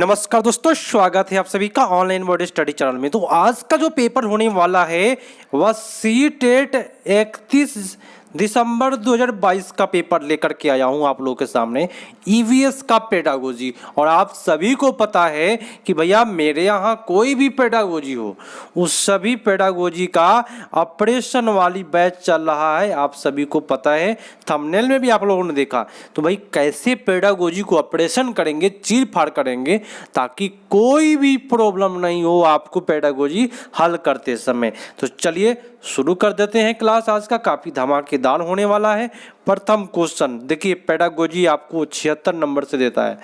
नमस्कार दोस्तों, स्वागत है आप सभी का ऑनलाइन बोर्ड स्टडी चैनल में। तो आज का जो पेपर होने वाला है वह सी टेट 31 दिसंबर 2022 का पेपर लेकर के आया हूं आप लोगों के सामने, ईवीएस का पेडागोजी। और आप सभी को पता है कि भैया मेरे यहाँ कोई भी पेडागोजी हो, उस सभी पेडागोजी का ऑपरेशन वाली बैच चल रहा है, आप सभी को पता है। थंबनेल में भी आप लोगों ने देखा। तो भाई कैसे पेडागोजी को ऑपरेशन करेंगे, चीर फाड़ करेंगे ताकि कोई भी प्रॉब्लम नहीं हो आपको पेडागोजी हल करते समय। तो चलिए शुरू कर देते हैं क्लास। आज का काफ़ी धमाकेदार होने वाला है। प्रथम क्वेश्चन देखिए, पेडागोजी आपको 76 नंबर से देता है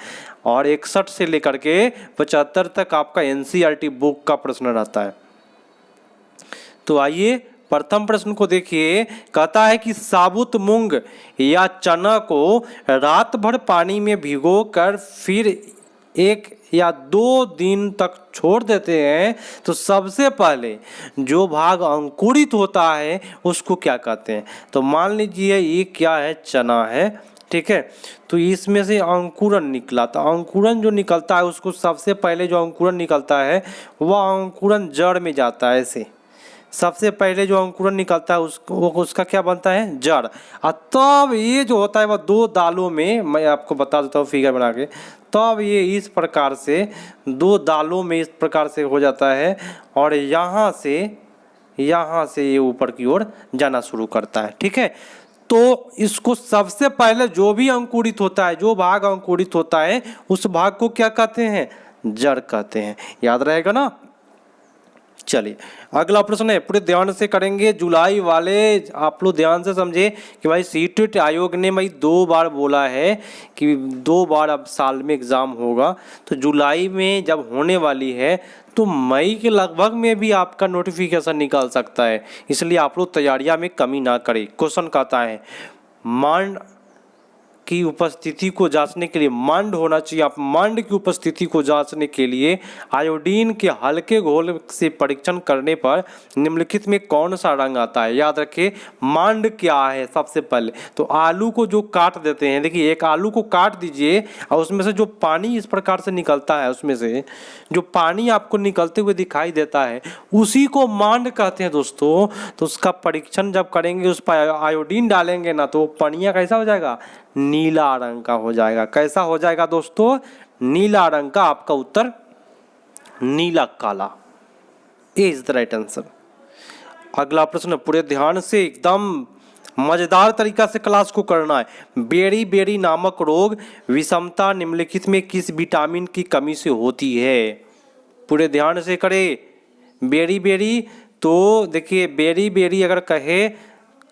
और 61 से लेकर के 75 तक आपका एनसीईआरटी बुक का प्रश्न रहता है। तो आइए प्रथम प्रश्न को देखिए। कहता है कि साबुत मूंग या चना को रात भर पानी में भिगोकर फिर 1 या 2 दिन तक छोड़ देते हैं तो सबसे पहले जो भाग अंकुरित होता है उसको क्या कहते हैं। तो मान लीजिए ये क्या है, चना है, ठीक है। तो इसमें से अंकुरन निकला, तो अंकुरन जो निकलता है उसको सबसे पहले जो अंकुरन निकलता है वह अंकुरन जड़ में जाता है। ऐसे सबसे पहले जो अंकुरन निकलता है उसका क्या बनता है, जड़। और तब ये जो होता है वह 2 दालों में, मैं आपको बता देता हूँ फिगर बना के, तब ये इस प्रकार से 2 दालों में इस प्रकार से हो जाता है और यहाँ से ये ऊपर की ओर जाना शुरू करता है, ठीक है। तो इसको सबसे पहले जो भी अंकुरित होता है, जो भाग अंकुरित होता है उस भाग को क्या कहते हैं, जड़ कहते हैं। याद रहेगा ना। चलिए अगला प्रश्न है, पूरे ध्यान से करेंगे। जुलाई वाले आप लोग ध्यान से समझे कि भाई सीटेट आयोग ने भाई 2 बार बोला है कि 2 बार अब साल में एग्ज़ाम होगा। तो जुलाई में जब होने वाली है तो मई के लगभग में भी आपका नोटिफिकेशन निकल सकता है, इसलिए आप लोग तैयारियां में कमी ना करें। क्वेश्चन कहता है मांड की उपस्थिति को जांचने के लिए, मांड होना चाहिए, आप मांड की उपस्थिति को जांचने के लिए आयोडीन के हल्के घोल से परीक्षण करने पर निम्नलिखित में कौन सा रंग आता है। याद रखिए मांड क्या है। सबसे पहले तो आलू को जो काट देते हैं, देखिए एक आलू को काट दीजिए और उसमें से जो पानी इस प्रकार से निकलता है, उसमें से जो पानी आपको निकलते हुए दिखाई देता है उसी को मांड कहते हैं दोस्तों। तो उसका परीक्षण जब करेंगे, उस पर आयोडीन डालेंगे ना, तो पनिया कैसा हो जाएगा, नीला रंग का हो जाएगा। कैसा हो जाएगा दोस्तों, नीला रंग का। आपका उत्तर नीला काला, ए इज द राइट आंसर। अगला प्रश्न पूरे ध्यान से एकदम मजेदार तरीका से क्लास को करना है। बेरी बेरी नामक रोग विषमता निम्नलिखित में किस विटामिन की कमी से होती है। पूरे ध्यान से करें। बेरी बेरी, तो देखिए बेरी बेरी अगर कहे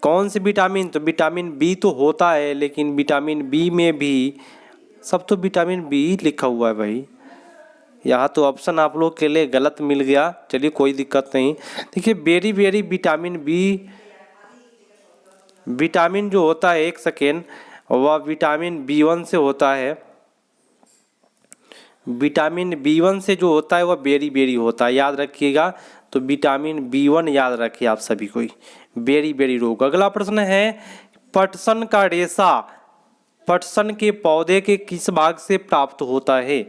कौन से विटामिन, तो विटामिन बी तो होता है, लेकिन विटामिन बी में भी सब तो विटामिन बी लिखा हुआ है भाई। यहाँ तो ऑप्शन आप लोग के लिए गलत मिल गया, चलिए कोई दिक्कत नहीं। देखिए very very vitamin B, vitamin जो होता है, एक सेकेंड, वह विटामिन B1 से होता है। विटामिन B1 से जो होता है वह बेरी बेरी होता है, याद रखिएगा। तो विटामिन B1 याद रखिए आप सभी को, बेरी बेरी रोग। अगला प्रश्न है पटसन का रेशा पटसन के पौधे के किस भाग से प्राप्त होता है।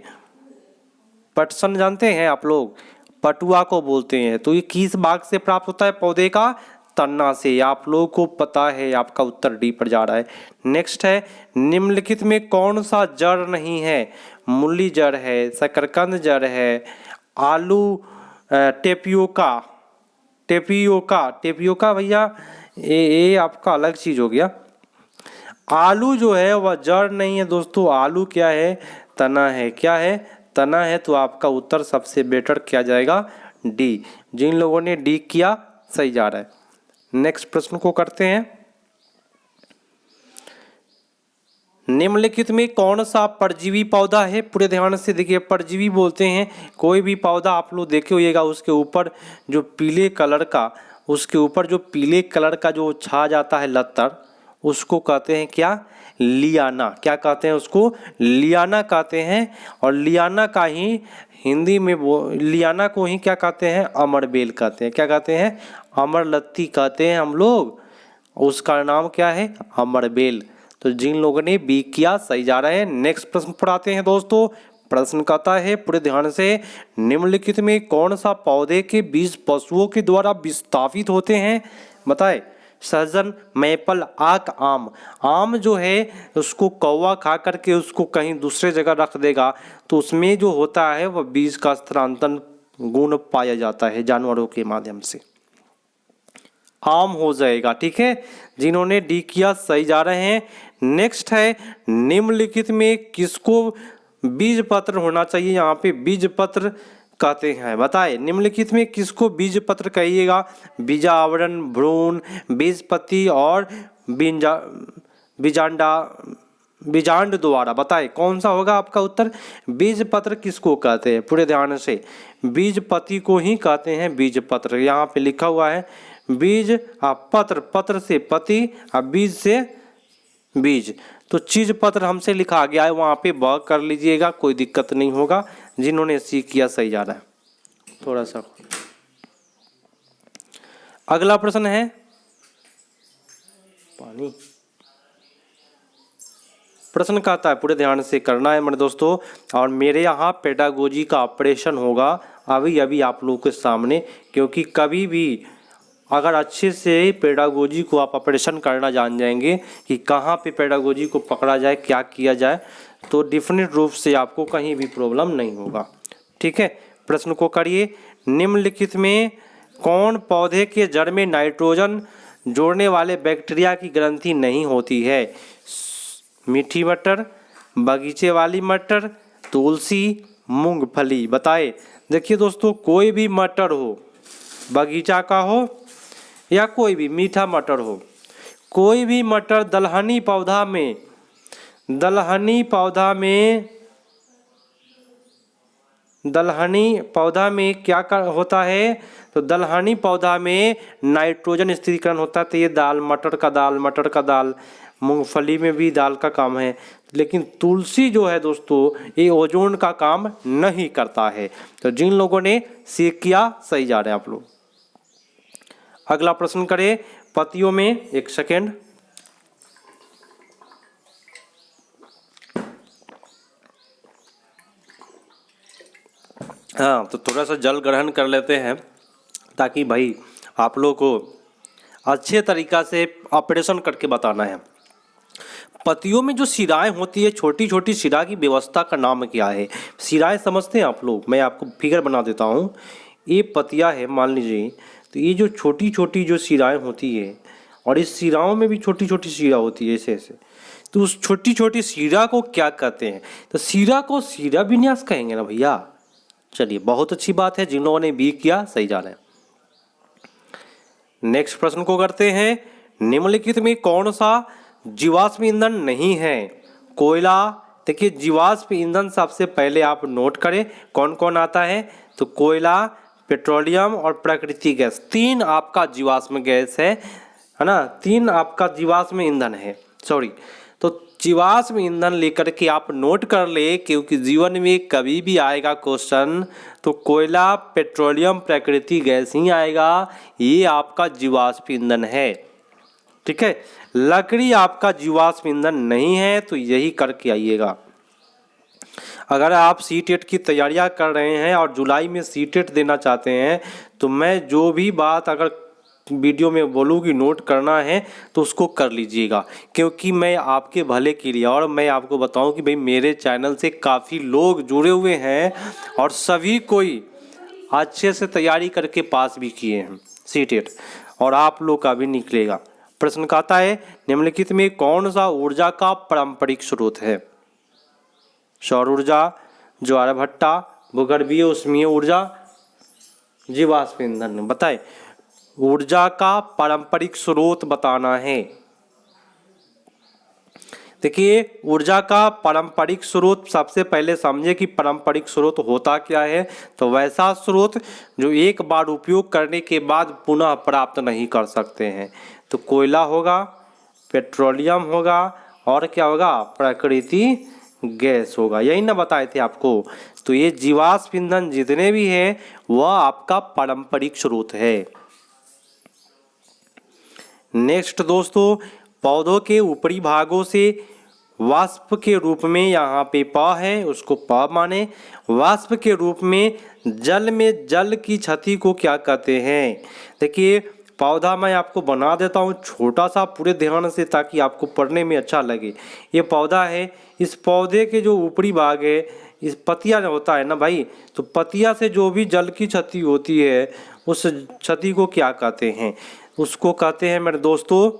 पटसन जानते हैं आप लोग, पटुआ को बोलते हैं। तो ये किस भाग से प्राप्त होता है, पौधे का तना से। आप लोगों को पता है, आपका उत्तर डी पर जा रहा है। नेक्स्ट है निम्नलिखित में कौन सा जड़ नहीं है। मूली जड़ है, शकरकंद जड़ है, आलू, टेपियोका टेपियोका भैया ये आपका अलग चीज हो गया। आलू जो है वह जड़ नहीं है दोस्तों, आलू क्या है, तना है। क्या है, तना है। तो आपका उत्तर सबसे बेटर किया जाएगा डी। जिन लोगों ने डी किया सही जा रहा है। नेक्स्ट प्रश्न को करते हैं। निम्नलिखित में कौन सा परजीवी पौधा है। पूरे ध्यान से देखिए, परजीवी बोलते हैं कोई भी पौधा आप लोग देखे होइएगा, उसके ऊपर जो पीले कलर का, उसके ऊपर जो पीले कलर का जो छा जाता है लतर, उसको कहते हैं क्या, लियाना। क्या कहते हैं उसको, लियाना कहते हैं। और लियाना का ही हिंदी में लियाना को ही क्या कहते हैं, अमरबेल कहते हैं। क्या कहते हैं, अमरलत्ती कहते हैं हम लोग। उसका नाम क्या है, अमरबेल। तो जिन लोगों ने बी किया सही जा रहे हैं। नेक्स्ट प्रश्न पर आते हैं दोस्तों। प्रश्न कहता है पूरे ध्यान से, निम्नलिखित में कौन सा पौधे के बीज पशुओं के द्वारा विस्थापित होते हैं? बताए। सहजन, मैपल, आक, आम। आम जो है उसको कौवा खा करके उसको कहीं दूसरे जगह रख देगा तो उसमें जो होता है वह बीज का स्थानांतरण गुण पाया जाता है जानवरों के माध्यम से। आम हो जाएगा। ठीक है, जिन्होंने डी किया सही जा रहे हैं। नेक्स्ट है, निम्नलिखित में किसको बीज पत्र होना चाहिए? यहाँ पे बीज पत्र कहते हैं। बताए निम्नलिखित में किसको बीज पत्र कहिएगा? बीजा आवरण, भ्रूण, बीजपति और बीजांड द्वारा। बताए कौन सा होगा आपका उत्तर? बीज पत्र किसको कहते हैं? पूरे ध्यान से, बीज पति को ही कहते हैं बीज पत्र। यहाँ पे लिखा हुआ है बीज पत्र, पत्र से पति और बीज से बीज, तो चीज पत्र हमसे लिखा गया है, वहां पे ब कर लीजिएगा, कोई दिक्कत नहीं होगा। जिन्होंने सी किया सही जा रहा है। थोड़ा सा अगला प्रश्न है पानी। प्रश्न कहता है, पूरे ध्यान से करना है मेरे दोस्तों, और मेरे यहाँ पेडागोजी का ऑपरेशन होगा अभी अभी आप लोगों के सामने, क्योंकि कभी भी अगर अच्छे से पेडागोजी को आप ऑपरेशन करना जान जाएंगे कि कहाँ पे पेडागोजी को पकड़ा जाए, क्या किया जाए, तो डिफिनिट रूप से आपको कहीं भी प्रॉब्लम नहीं होगा। ठीक है, प्रश्न को करिए। निम्नलिखित में कौन पौधे के जड़ में नाइट्रोजन जोड़ने वाले बैक्टीरिया की ग्रंथि नहीं होती है? मीठी मटर, बगीचे वाली मटर, तुलसी, मूंगफली। बताए। देखिए दोस्तों, कोई भी मटर हो, बगीचा का हो या कोई भी मीठा मटर हो, कोई भी मटर दलहनी पौधा में क्या होता है? तो दलहनी पौधा में नाइट्रोजन स्थिरीकरण होता है। तो ये दाल, मटर का दाल, मूंगफली में भी दाल का काम है। लेकिन तुलसी जो है दोस्तों, ये ओजोन का काम नहीं करता है। तो जिन लोगों ने सी किया सही जा रहे हैं आप लोग। अगला प्रश्न करें। पत्तियों में, एक सेकेंड, हाँ, तो थोड़ा सा जल ग्रहण कर लेते हैं ताकि भाई आप लोग को अच्छे तरीका से ऑपरेशन करके बताना है। पत्तियों में जो सिराएं होती है, छोटी छोटी सिरा की व्यवस्था का नाम क्या है? सिराएं समझते हैं आप लोग? मैं आपको फिगर बना देता हूँ। ये पत्तियाँ है, मान लीजिए, तो ये जो छोटी छोटी जो सिराएं होती है, और इस सिराओं में भी छोटी छोटी सिरा होती है ऐसे ऐसे, तो उस छोटी छोटी सिरा को क्या कहते हैं? तो सिरा को सिरा विन्यास कहेंगे ना भैया। चलिए, बहुत अच्छी बात है, जिन लोगों ने बी किया सही जा रहे हैं। नेक्स्ट प्रश्न को करते हैं। निम्नलिखित में कौन सा जीवाश्म ईंधन नहीं है? कोयला। देखिए, जीवाश्म ईंधन सबसे पहले आप नोट करें कौन कौन आता है। तो कोयला, पेट्रोलियम और प्राकृतिक गैस, 3 आपका जीवाश्म गैस है ना, 3 आपका जीवाश्म ईंधन है। सॉरी, तो जीवाश्म ईंधन लेकर के आप नोट कर ले, क्योंकि जीवन में कभी भी आएगा क्वेश्चन तो कोयला, पेट्रोलियम, प्राकृतिक गैस ही आएगा। ये आपका जीवाश्म ईंधन है। ठीक है, लकड़ी आपका जीवाश्म ईंधन नहीं है, तो यही करके आइएगा। अगर आप सीटेट की तैयारियां कर रहे हैं और जुलाई में सीटेट देना चाहते हैं, तो मैं जो भी बात अगर वीडियो में बोलूँ कि नोट करना है तो उसको कर लीजिएगा, क्योंकि मैं आपके भले के लिए, और मैं आपको बताऊं कि भाई मेरे चैनल से काफ़ी लोग जुड़े हुए हैं और सभी कोई अच्छे से तैयारी करके पास भी किए हैं सीटेट, और आप लोग का भी निकलेगा। प्रश्न कहता है, निम्नलिखित में कौन सा ऊर्जा का पारंपरिक स्रोत है? सौर ऊर्जा, ज्वार भट्टा, भूगर्भीय ऊष्मीय ऊर्जा, जीवाश्म ईंधन। बताए, ऊर्जा का पारंपरिक स्रोत बताना है। देखिए, ऊर्जा का पारंपरिक स्रोत सबसे पहले समझे कि पारंपरिक स्रोत होता क्या है। तो वैसा स्रोत जो एक बार उपयोग करने के बाद पुनः प्राप्त नहीं कर सकते हैं। तो कोयला होगा, पेट्रोलियम होगा, और क्या होगा? प्राकृतिक गैस होगा। यही ना बताए थे आपको। तो ये जीवाश्म ईंधन जितने भी हैं वह आपका पारंपरिक स्रोत है। नेक्स्ट दोस्तों, पौधों के ऊपरी भागों से वाष्प के रूप में, यहाँ पे प है उसको प माने। वाष्प के रूप में जल की क्षति को क्या कहते हैं? देखिए पौधा मैं आपको बना देता हूँ छोटा सा, पूरे ध्यान से, ताकि आपको पढ़ने में अच्छा लगे। ये पौधा है, इस पौधे के जो ऊपरी भाग है, इस पतिया होता है ना भाई, तो पतिया से जो भी जल की क्षति होती है उस क्षति को क्या कहते हैं? उसको कहते हैं मेरे दोस्तों,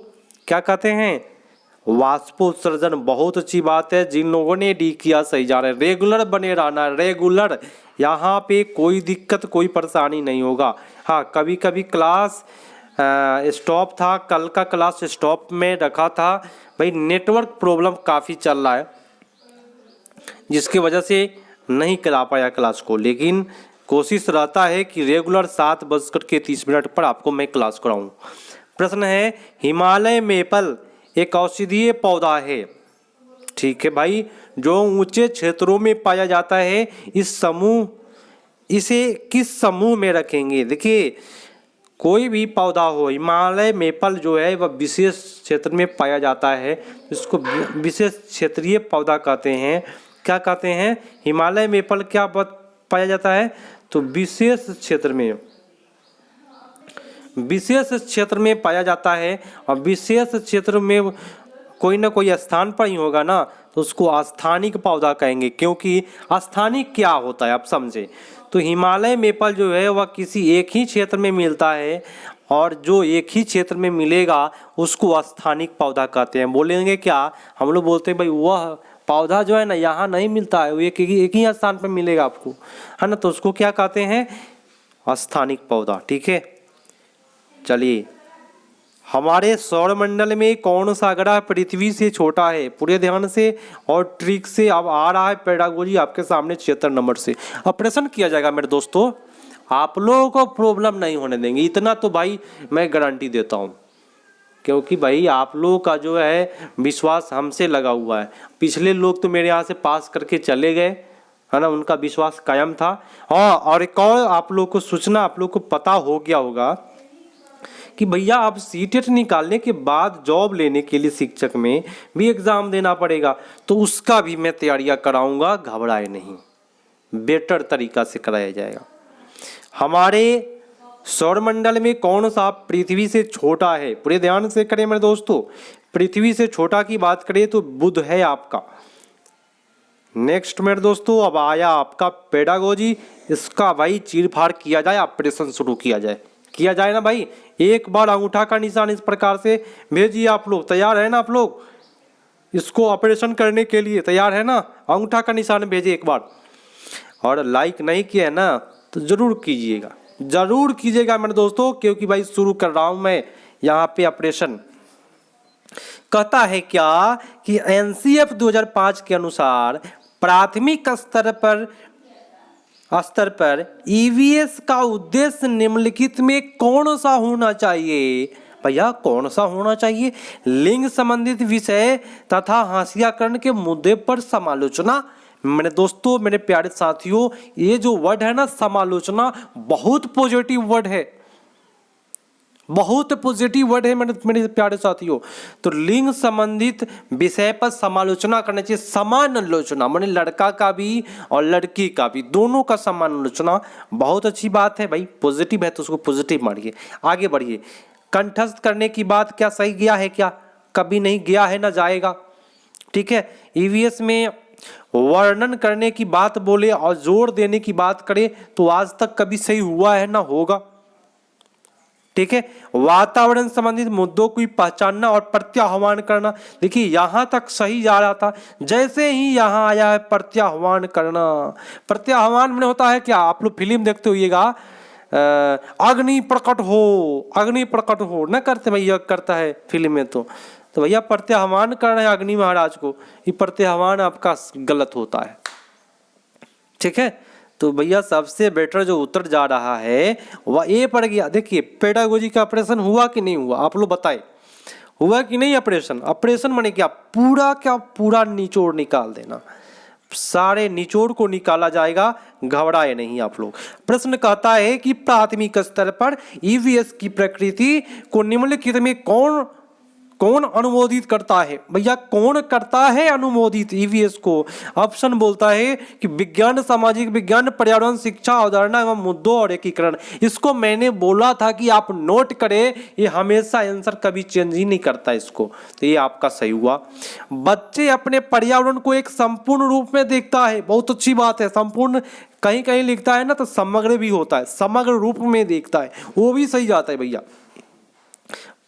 क्या कहते हैं? वाष्पोत्सर्जन। बहुत अच्छी बात है, जिन लोगों ने डी किया सही जा रहे हैं। रेगुलर बने रहना, रेगुलर, यहाँ पे कोई दिक्कत कोई परेशानी नहीं होगा। हाँ कभी कभी क्लास स्टॉप था, कल का क्लास स्टॉप में रखा था भाई, नेटवर्क प्रॉब्लम काफ़ी चल रहा है जिसकी वजह से नहीं करा पाया क्लास को, लेकिन कोशिश रहता है कि रेगुलर 7:30 पर आपको मैं क्लास कराऊं। प्रश्न है, हिमालय मेपल एक औषधीय पौधा है, ठीक है भाई, जो ऊंचे क्षेत्रों में पाया जाता है। इसे किस समूह में रखेंगे? देखिए कोई भी पौधा हो, हिमालय मेपल जो है वह विशेष क्षेत्र में पाया जाता है, इसको विशेष क्षेत्रीय पौधा कहते हैं। क्या कहते हैं? हिमालय मेपल क्या पाया जाता है? तो विशेष क्षेत्र में पाया जाता है। और विशेष क्षेत्र में कोई ना कोई स्थान पर ही होगा ना, तो उसको स्थानिक पौधा कहेंगे। क्योंकि स्थानिक क्या होता है आप समझे, तो हिमालय मेपल जो है वह किसी एक ही क्षेत्र में मिलता है, और जो एक ही क्षेत्र में मिलेगा उसको स्थानिक पौधा कहते हैं। बोलेंगे क्या? हम लोग बोलते हैं भाई वह पौधा जो है ना यहाँ नहीं मिलता है, वो एक ही स्थान पर मिलेगा आपको, है ना, तो उसको क्या कहते हैं? स्थानिक पौधा। ठीक है, चलिए, हमारे सौरमंडल में कौन सा ग्रह पृथ्वी से छोटा है? पूरे ध्यान से और ट्रिक से। अब आ रहा है पेडागोजी आपके सामने 76 नंबर से ऑपरेशन किया जाएगा मेरे दोस्तों, आप लोगों को प्रॉब्लम नहीं होने देंगे, इतना तो भाई मैं गारंटी देता हूँ। क्योंकि भाई आप लोगों का जो है विश्वास हमसे लगा हुआ है। पिछले लोग तो मेरे यहाँ से पास करके चले गए, है ना, उनका विश्वास कायम था। हाँ, और एक और आप लोग को सूचना, आप लोग को पता हो गया होगा कि भैया आप सीटेट निकालने के बाद जॉब लेने के लिए शिक्षक में भी एग्ज़ाम देना पड़ेगा, तो उसका भी मैं तैयारियां कराऊंगा, घबराए नहीं, बेटर तरीका से कराया जाएगा। हमारे सौरमंडल में कौन सा पृथ्वी से छोटा है? पूरे ध्यान से करें मेरे दोस्तों, पृथ्वी से छोटा की बात करें तो बुध है आपका। नेक्स्ट मेरे दोस्तों, अब आया आपका पेडागोजी, इसका भाई चीर फाड़ किया जाए, ऑपरेशन शुरू किया जाए ना भाई। एक बार अंगूठा का निशान इस प्रकार से भेजिए। आप लोग तैयार है ना? आप लोग इसको ऑपरेशन करने के लिए तैयार है ना? अंगूठा का निशान भेजिए एक बार। और लाइक नहीं किया है ना तो जरूर कीजिएगा मेरे दोस्तों, क्योंकि भाई शुरू कर रहा हूं मैं यहाँ पे ऑपरेशन। कहता है क्या कि एनसीएफ 2005 के अनुसार प्राथमिक स्तर पर ईवीएस का उद्देश्य निम्नलिखित में कौन सा होना चाहिए? भैया कौन सा होना चाहिए? लिंग संबंधित विषय तथा हास्याकरण के मुद्दे पर समालोचना। मेरे दोस्तों, मेरे प्यारे साथियों, ये जो वर्ड है ना समालोचना, बहुत पॉजिटिव वर्ड है, बहुत पॉजिटिव वर्ड है मेरे प्यारे साथियों। तो लिंग संबंधित विषय पर समालोचना करना चाहिए, समान आलोचना, माने लड़का का भी और लड़की का भी, दोनों का समान आलोचना। बहुत अच्छी बात है भाई, पॉजिटिव है तो उसको पॉजिटिव मानिए, आगे बढ़िए। कंठस्थ करने की बात क्या सही गया है? क्या कभी नहीं गया है, ना जाएगा। ठीक है, ईवीएस में वर्णन करने की बात बोले और जोर देने की बात करे तो आज तक कभी सही हुआ है ना होगा। ठीक है, वातावरण संबंधित मुद्दों को पहचानना और प्रत्याह्वान करना। देखिए यहां तक सही जा रहा था, जैसे ही यहां आया है प्रत्याह्वान करना। प्रत्याह्वान में होता है क्या? आप लोग फिल्म देखते होइएगा, अग्नि प्रकट हो न करते भैया, करता है फिल्म में तो भैया प्रत्याह्वान करना है अग्नि महाराज को, ये प्रत्याह्वान आपका गलत होता है। ठीक है, तो भैया सबसे बेटर जो उत्तर जा रहा है वह ए पड़ गया। देखिए पेडागोजी का ऑपरेशन हुआ कि नहीं हुआ, आप लोग बताए, हुआ कि नहीं ऑपरेशन माने क्या? पूरा निचोड़ निकाल देना, सारे निचोड़ को निकाला जाएगा, घबराए नहीं आप लोग। प्रश्न कहता है कि प्राथमिक स्तर पर ईवीएस की प्रकृति को निम्नलिखित में कौन अनुमोदित करता है? भैया कौन करता है अनुमोदित ईवीएस को? ऑप्शन बोलता है कि विज्ञान, सामाजिक विज्ञान, पर्यावरण, शिक्षा, अवधारणा एवं मुद्दों और एकीकरण। इसको मैंने बोला था कि आप नोट करें, ये हमेशा आंसर कभी चेंज ही नहीं करता इसको। तो ये आपका सही हुआ। बच्चे अपने पर्यावरण को एक संपूर्ण रूप में देखता है। बहुत अच्छी बात है। संपूर्ण कहीं कहीं लिखता है ना तो समग्र भी होता है, समग्र रूप में देखता है, वो भी सही जाता है भैया।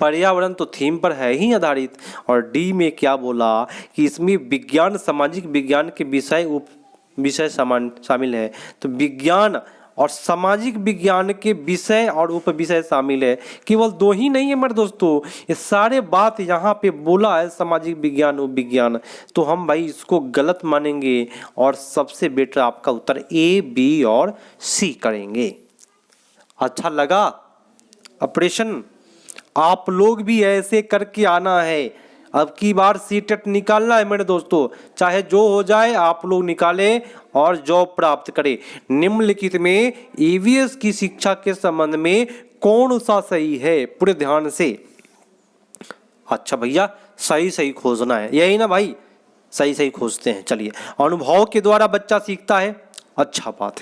पर्यावरण तो थीम पर है ही आधारित। और डी में क्या बोला कि इसमें विज्ञान, सामाजिक विज्ञान के विषय शामिल है। तो विज्ञान और सामाजिक विज्ञान के विषय और उप विषय शामिल है। केवल दो ही नहीं है मेरे दोस्तों, ये सारे बात यहाँ पे बोला है, सामाजिक विज्ञान, उप विज्ञान। तो हम भाई इसको गलत मानेंगे और सबसे बेटर आपका उत्तर ए, बी और सी करेंगे। अच्छा लगा ऑपरेशन? आप लोग भी ऐसे करके आना है। अब की बार सीटेट निकालना है मेरे दोस्तों, चाहे जो हो जाए आप लोग निकालें और जॉब प्राप्त करें। निम्नलिखित में ईवीएस की शिक्षा के संबंध में कौन सा सही है? पूरे ध्यान से। अच्छा भैया सही सही खोजना है, यही ना भाई? सही सही खोजते हैं। चलिए, अनुभव के द्वारा बच्चा सीखता है, अच्छा बात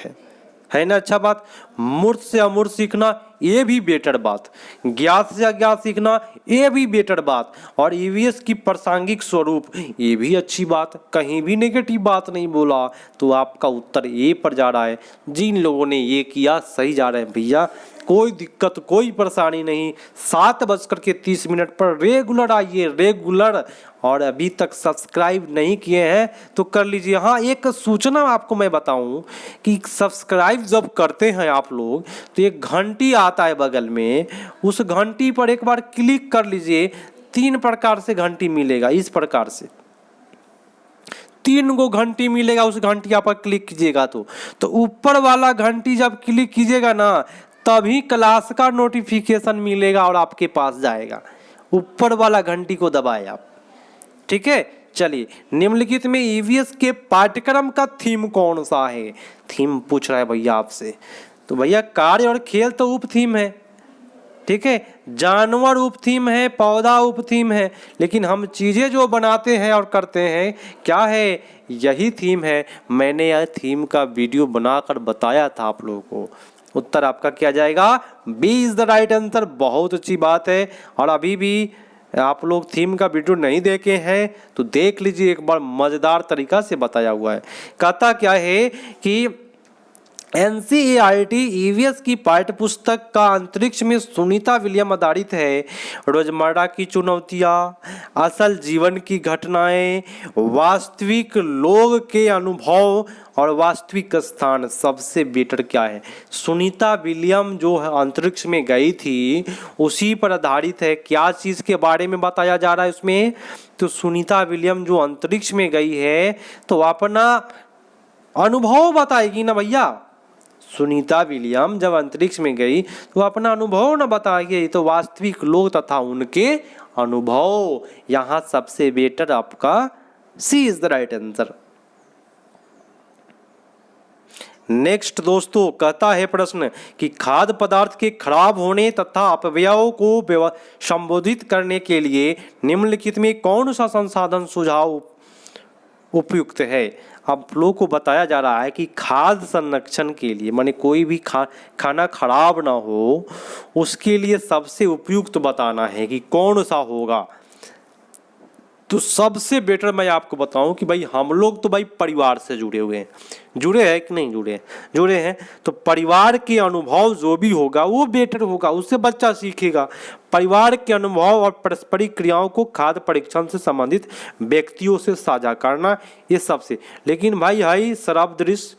है ना? अच्छा बात। मूर्त से अमूर्त सीखना, ये भी बेटर बात। ज्ञात से अज्ञात सीखना, ये भी बेटर बात। और ईवीएस की प्रासंगिक स्वरूप, ये भी अच्छी बात। कहीं भी नेगेटिव बात नहीं बोला। तो आपका उत्तर ए पर जा रहा है। जिन लोगों ने ये किया सही जा रहे हैं भैया, कोई दिक्कत, कोई परेशानी नहीं। 7:30 पर रेगुलर आइए, रेगुलर। और अभी तक सब्सक्राइब नहीं किए हैं तो कर लीजिए। हाँ, एक सूचना आपको मैं बताऊं कि सब्सक्राइब जब करते हैं आप लोग तो एक घंटी आता है बगल में, उस घंटी पर एक बार क्लिक कर लीजिए। 3 प्रकार से घंटी मिलेगा, इस प्रकार से 3 गो घंटी मिलेगा। उस घंटी पर क्लिक कीजिएगा तो ऊपर वाला घंटी जब क्लिक कीजिएगा ना, तभी क्लास का नोटिफिकेशन मिलेगा और आपके पास जाएगा। ऊपर वाला घंटी को दबाए आप, ठीक है? चलिए, निम्नलिखित में ईवीएस के पाठ्यक्रम का थीम कौन सा है? थीम पूछ रहा है भैया आपसे। तो भैया कार्य और खेल तो उप थीम है, ठीक है? जानवर उप थीम है, पौधा उप थीम है, लेकिन हम चीजें जो बनाते हैं और करते हैं क्या है, यही थीम है। मैंने यह थीम का वीडियो बनाकर बताया था आप लोगों को। उत्तर आपका क्या जाएगा? B is the right answer. बहुत अच्छी बात है। और अभी भी आप लोग थीम का वीडियो नहीं देखे हैं तो देख लीजिए, एक बार मजेदार तरीका से बताया हुआ है। कहता क्या है कि एनसीईआरटी ईवीएस की पाठ्य पुस्तक का अंतरिक्ष में सुनीता विलियम आधारित है। रोजमर्रा की चुनौतियां, असल जीवन की घटनाएं, वास्तविक लोग के अनुभव और वास्तविक स्थान। सबसे बेटर क्या है? सुनीता विलियम जो है अंतरिक्ष में गई थी, उसी पर आधारित है। क्या चीज़ के बारे में बताया जा रहा है उसमें? तो सुनीता विलियम जो अंतरिक्ष में गई है तो अपना अनुभव बताएगी ना भैया। सुनीता विलियम जब अंतरिक्ष में गई तो अपना अनुभव न बताएगी, तो वास्तविक लोग तथा उनके अनुभव। यहां सबसे बेटर आपका C is the right answer. Next दोस्तों, कहता है प्रश्न कि खाद्य पदार्थ के खराब होने तथा अपव्ययों को संबोधित करने के लिए निम्नलिखित में कौन सा संसाधन सुझाव उपयुक्त है? आप लोगों को बताया जा रहा है कि खाद्य संरक्षण के लिए, माने कोई भी खाना खराब ना हो, उसके लिए सबसे उपयुक्त बताना है कि कौन सा होगा। तो सबसे बेटर मैं आपको बताऊं कि भाई हम लोग तो भाई परिवार से जुड़े हुए हैं। जुड़े हैं कि नहीं जुड़े? जुड़े हैं। तो परिवार के अनुभव जो भी होगा वो बेटर होगा, उससे बच्चा सीखेगा। परिवार के अनुभव और पारस्परिक क्रियाओं को खाद्य परीक्षण से संबंधित व्यक्तियों से साझा करना, ये सबसे। लेकिन भाई हाई शराब दृश्य,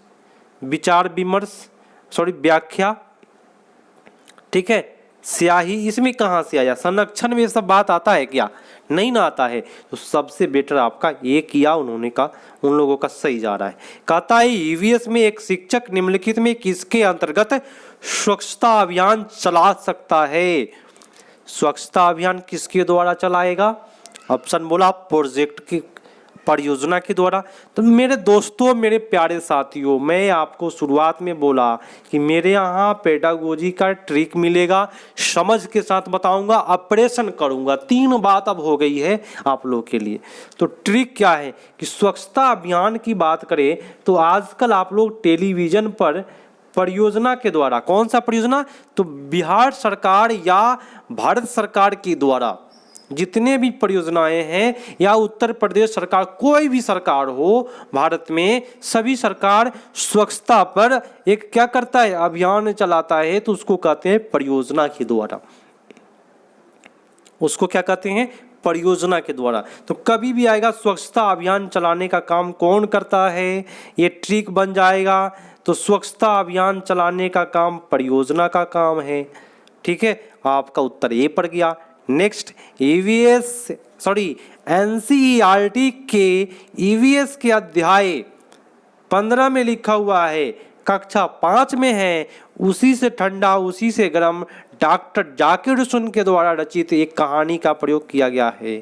विचार विमर्श, व्याख्या, ठीक है, स्याही, इसमें कहाँ से आया? संरक्षण में ये सब बात आता है क्या? नहीं ना आता है। तो सबसे बेटर आपका ये किया उन्होंने का, उन लोगों का सही जा रहा है। कहता है ईवीएस में एक शिक्षक निम्नलिखित में किसके अंतर्गत स्वच्छता अभियान चला सकता है? स्वच्छता अभियान किसके द्वारा चलाएगा? ऑप्शन बोला परियोजना के द्वारा। तो मेरे दोस्तों, मेरे प्यारे साथियों, मैं आपको शुरुआत में बोला कि मेरे यहाँ पेडागोजी का ट्रिक मिलेगा, समझ के साथ बताऊंगा, ऑपरेशन करूंगा। 3 बात अब हो गई है आप लोगों के लिए। तो ट्रिक क्या है कि स्वच्छता अभियान की बात करें तो आजकल आप लोग टेलीविज़न पर परियोजना के द्वारा, कौन सा परियोजना, तो बिहार सरकार या भारत सरकार के द्वारा जितने भी परियोजनाएं हैं या उत्तर प्रदेश सरकार, कोई भी सरकार हो भारत में, सभी सरकार स्वच्छता पर एक क्या करता है, अभियान चलाता है। तो उसको कहते हैं परियोजना के द्वारा, उसको क्या कहते हैं, परियोजना के द्वारा। तो कभी भी आएगा स्वच्छता अभियान चलाने का काम कौन करता है, ये ट्रिक बन जाएगा। तो स्वच्छता अभियान चलाने का काम परियोजना का काम है। ठीक है, आपका उत्तर ए पड़ गया। नेक्स्ट, एनसीईआरटी के ईवीएस के अध्याय 15 में लिखा हुआ है, कक्षा 5 में है, उसी से ठंडा उसी से गर्म, डॉक्टर जाकिर हुसैन के द्वारा रचित एक कहानी का प्रयोग किया गया है।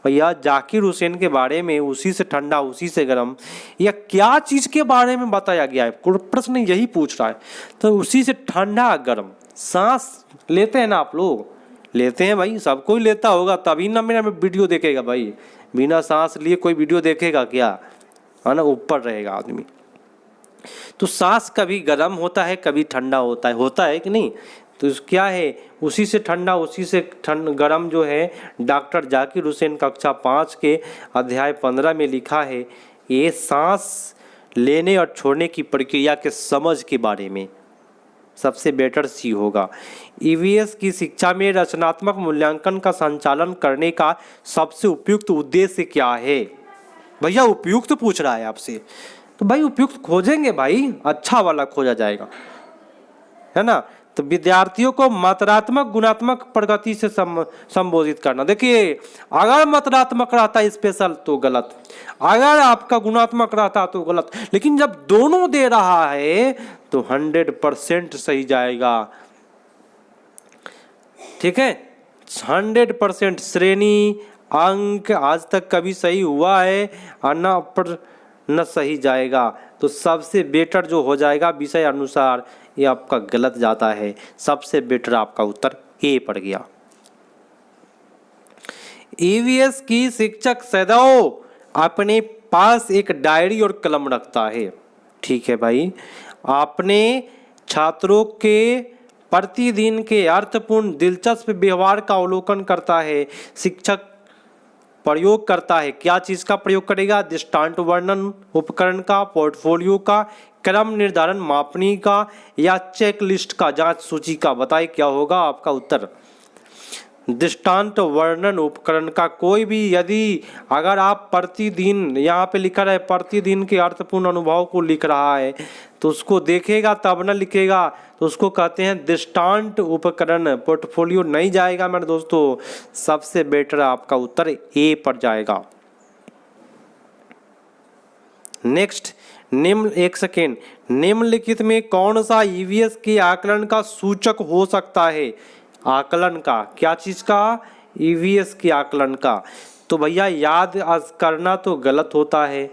भैया जाकिर हुसैन के बारे में उसी से ठंडा उसी से गर्म, यह क्या चीज़ के बारे में बताया गया है, प्रश्न यही पूछ रहा है। तो उसी से ठंडा गर्म, सांस लेते हैं ना आप लोग, लेते हैं भाई, सब कोई लेता होगा, तभी ना मेरा वीडियो देखेगा भाई। बिना सांस लिए कोई वीडियो देखेगा क्या, है ना, ऊपर रहेगा आदमी। तो सांस कभी गर्म होता है कभी ठंडा होता है कि नहीं। तो क्या है, उसी से ठंडा उसी से गर्म जो है, डॉक्टर जाकिर हुसैन कक्षा 5 के अध्याय 15 में लिखा है, ये सांस लेने और छोड़ने की प्रक्रिया के समझ के बारे में सबसे बेटर सी होगा। ईवीएस की शिक्षा में रचनात्मक मूल्यांकन का संचालन करने का सबसे उपयुक्त उद्देश्य क्या है। भैया उपयुक्त पूछ रहा है आपसे, तो भाई उपयुक्त खोजेंगे भाई, अच्छा वाला खोजा जाएगा, है ना। तो विद्यार्थियों को मात्रात्मक गुणात्मक प्रगति से संबोधित करना। देखिए, अगर मात्रात्मक रहता है स्पेशल तो गलत, अगर आपका गुणात्मक रहता तो गलत, लेकिन जब दोनों दे रहा है तो 100% सही जाएगा। ठीक है, 100% श्रेणी अंक आज तक कभी सही हुआ है और न सही जाएगा। तो सबसे बेटर जो हो जाएगा विषय अनुसार, ये आपका गलत जाता है। सबसे बेटर आपका उत्तर ए पड़ गया। ईवीएस की शिक्षक सदैव अपने पास एक डायरी और कलम रखता है। ठीक है भाई, अपने छात्रों के प्रतिदिन के अर्थपूर्ण दिलचस्प व्यवहार का अवलोकन करता है। शिक्षक प्रयोग करता है, क्या चीज का प्रयोग करेगा, दृष्टांत वर्णन उपकरण का, पोर्टफोलियो का, क्रम निर्धारण मापनी का या चेक लिस्ट का, जांच सूची का। बताइए क्या होगा आपका उत्तर। दृष्टांत वर्णन उपकरण का कोई भी, यदि अगर आप प्रतिदिन, यहाँ पे लिखा है प्रतिदिन के अर्थपूर्ण अनुभव को लिख रहा है, तो उसको देखेगा तब न लिखेगा, तो उसको कहते हैं दृष्टांत उपकरण। पोर्टफोलियो नहीं जाएगा मेरे दोस्तों, सबसे बेटर आपका उत्तर ए पर जाएगा। नेक्स्ट, निम्नलिखित में कौन सा ईवीएस के आकलन का सूचक हो सकता है। आकलन का, क्या चीज का, ईवीएस के आकलन का। तो भैया याद करना तो गलत होता है,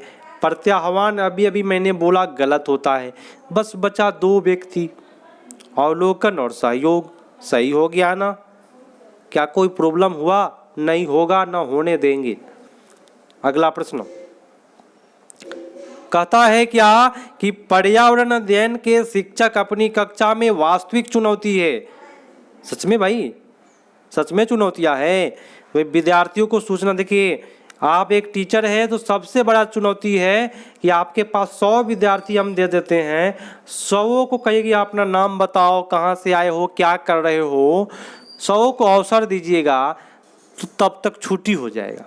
प्रत्याह्वान अभी अभी मैंने बोला गलत होता है, बस बचा 2 व्यक्ति, अवलोकन और सहयोग। सही हो गया ना, क्या कोई प्रॉब्लम हुआ, नहीं होगा, ना होने देंगे। अगला प्रश्न कहता है क्या कि पर्यावरण अध्ययन के शिक्षक अपनी कक्षा में वास्तविक चुनौती है। सच में भाई, सच में चुनौतियां है विद्यार्थियों को सूचना। देखिए, आप एक टीचर है तो सबसे बड़ा चुनौती है कि आपके पास 100 विद्यार्थी हम दे देते हैं, 100 को कहिए अपना नाम बताओ, कहाँ से आए हो, क्या कर रहे हो, 100 को अवसर दीजिएगा, तो तब तक छुट्टी हो जाएगा,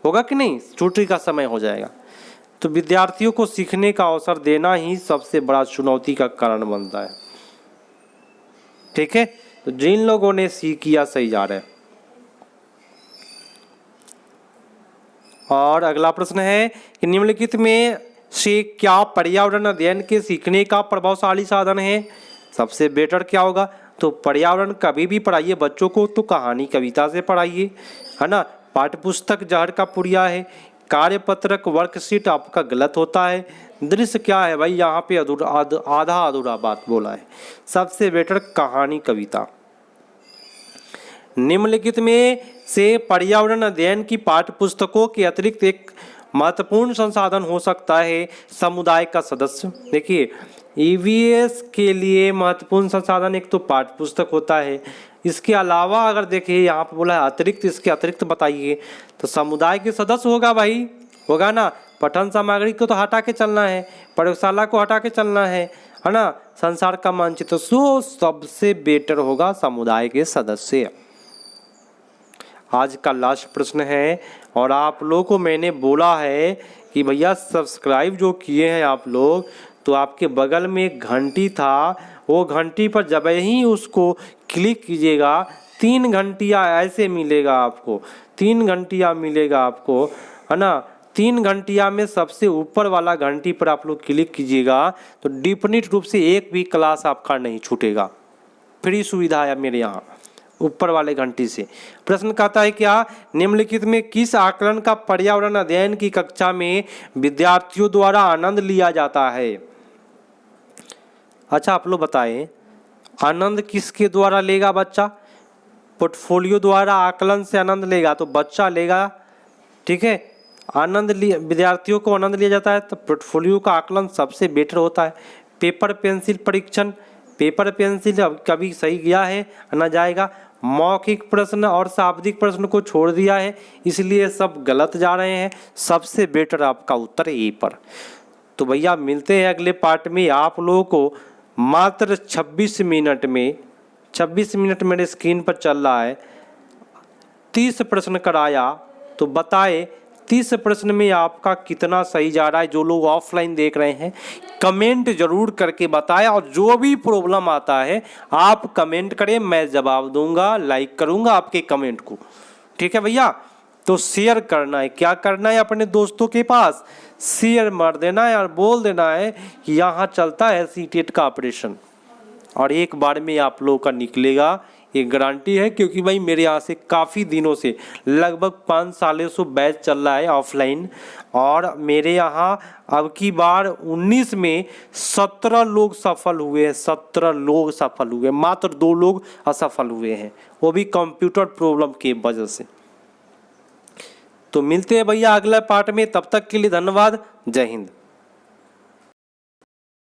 होगा कि नहीं, छुट्टी का समय हो जाएगा। तो विद्यार्थियों को सीखने का अवसर देना ही सबसे बड़ा चुनौती का कारण बनता है। ठीक है, तो जिन लोगों ने सी किया सही जा रहे हैं। और अगला प्रश्न है कि निम्नलिखित में से क्या पर्यावरण अध्ययन के सीखने का प्रभावशाली साधन है। सबसे बेटर क्या होगा, तो पर्यावरण कभी भी पढ़ाइए बच्चों को तो कहानी कविता से पढ़ाइए, है ना। पाठ्यपुस्तक जहर का पुड़िया है, कार्यपत्रक वर्कशीट आपका गलत होता है। दृश्य क्या है भाई, यहाँ पे आधा अधूरा बात बोला है। सबसे बेटर कहानी कविता। निम्नलिखित में से पर्यावरण अध्ययन की पाठ्य पुस्तकों के अतिरिक्त एक महत्वपूर्ण संसाधन हो सकता है समुदाय का सदस्य। देखिए ईवीएस के लिए महत्वपूर्ण संसाधन एक तो पाठ्य पुस्तक होता है, इसके अलावा अगर देखिए यहाँ पर बोला है अतिरिक्त, इसके अतिरिक्त बताइए तो समुदाय के सदस्य होगा भाई, होगा ना। पठन सामग्री को तो हटा के चलना है, प्रयोगशाला को हटा के चलना है ना। संसार का मानचित्र, तो सबसे बेटर होगा समुदाय के सदस्य। आज का लास्ट प्रश्न है और आप लोगों को मैंने बोला है कि भैया सब्सक्राइब जो किए हैं आप लोग, तो आपके बगल में एक घंटी था, वो घंटी पर जब ही उसको क्लिक कीजिएगा 3 घंटियाँ ऐसे मिलेगा आपको, 3 घंटियाँ मिलेगा आपको, है ना। 3 घंटियाँ में सबसे ऊपर वाला घंटी पर आप लोग क्लिक कीजिएगा तो डिफिनिट रूप से एक भी क्लास आपका नहीं छूटेगा। फ्री सुविधा है मेरे यहाँ ऊपर वाले घंटी से। प्रश्न कहता है क्या, निम्नलिखित में किस आकलन का पर्यावरण अध्ययन की कक्षा में विद्यार्थियों द्वारा आनंद लिया जाता है। अच्छा आप लोग बताएं, आनंद किसके द्वारा लेगा बच्चा? पोर्टफोलियो द्वारा आकलन से आनंद लेगा तो बच्चा लेगा, ठीक है। आनंद लिया, विद्यार्थियों को आनंद लिया जाता है तो पोर्टफोलियो का आकलन सबसे बेटर होता है। पेपर पेंसिल परीक्षण, पेपर पेंसिल कभी सही गया है ना जाएगा। मौखिक प्रश्न और शाब्दिक प्रश्न को छोड़ दिया है, इसलिए सब गलत जा रहे हैं। सबसे बेटर आपका उत्तर ए पर। तो भैया मिलते हैं अगले पार्ट में। आप लोगों को मात्र 26 मिनट में, 26 मिनट मेरे स्क्रीन पर चल रहा है, 30 प्रश्न कराया, तो बताए 30 प्रश्न में आपका कितना सही जा रहा है। जो लोग ऑफलाइन देख रहे हैं कमेंट जरूर करके बताएं, और जो भी प्रॉब्लम आता है आप कमेंट करें, मैं जवाब दूंगा, लाइक करूंगा आपके कमेंट को, ठीक है भैया। तो शेयर करना है, क्या करना है, अपने दोस्तों के पास शेयर मार देना है और बोल देना है कि यहाँ चलता है सीटेट का ऑपरेशन, और एक बार में आप लोगों का निकलेगा, ये गारंटी है। क्योंकि भाई मेरे यहाँ से काफ़ी दिनों से लगभग 5 सालों से बैच चल रहा है ऑफलाइन, और मेरे यहाँ अब की बार 19 में 17 लोग सफल हुए हैं, 17 लोग सफल हुए, मात्र 2 लोग असफल हुए हैं, वो भी कंप्यूटर प्रॉब्लम की वजह से। तो मिलते हैं भैया अगला पार्ट में, तब तक के लिए धन्यवाद, जय हिंद।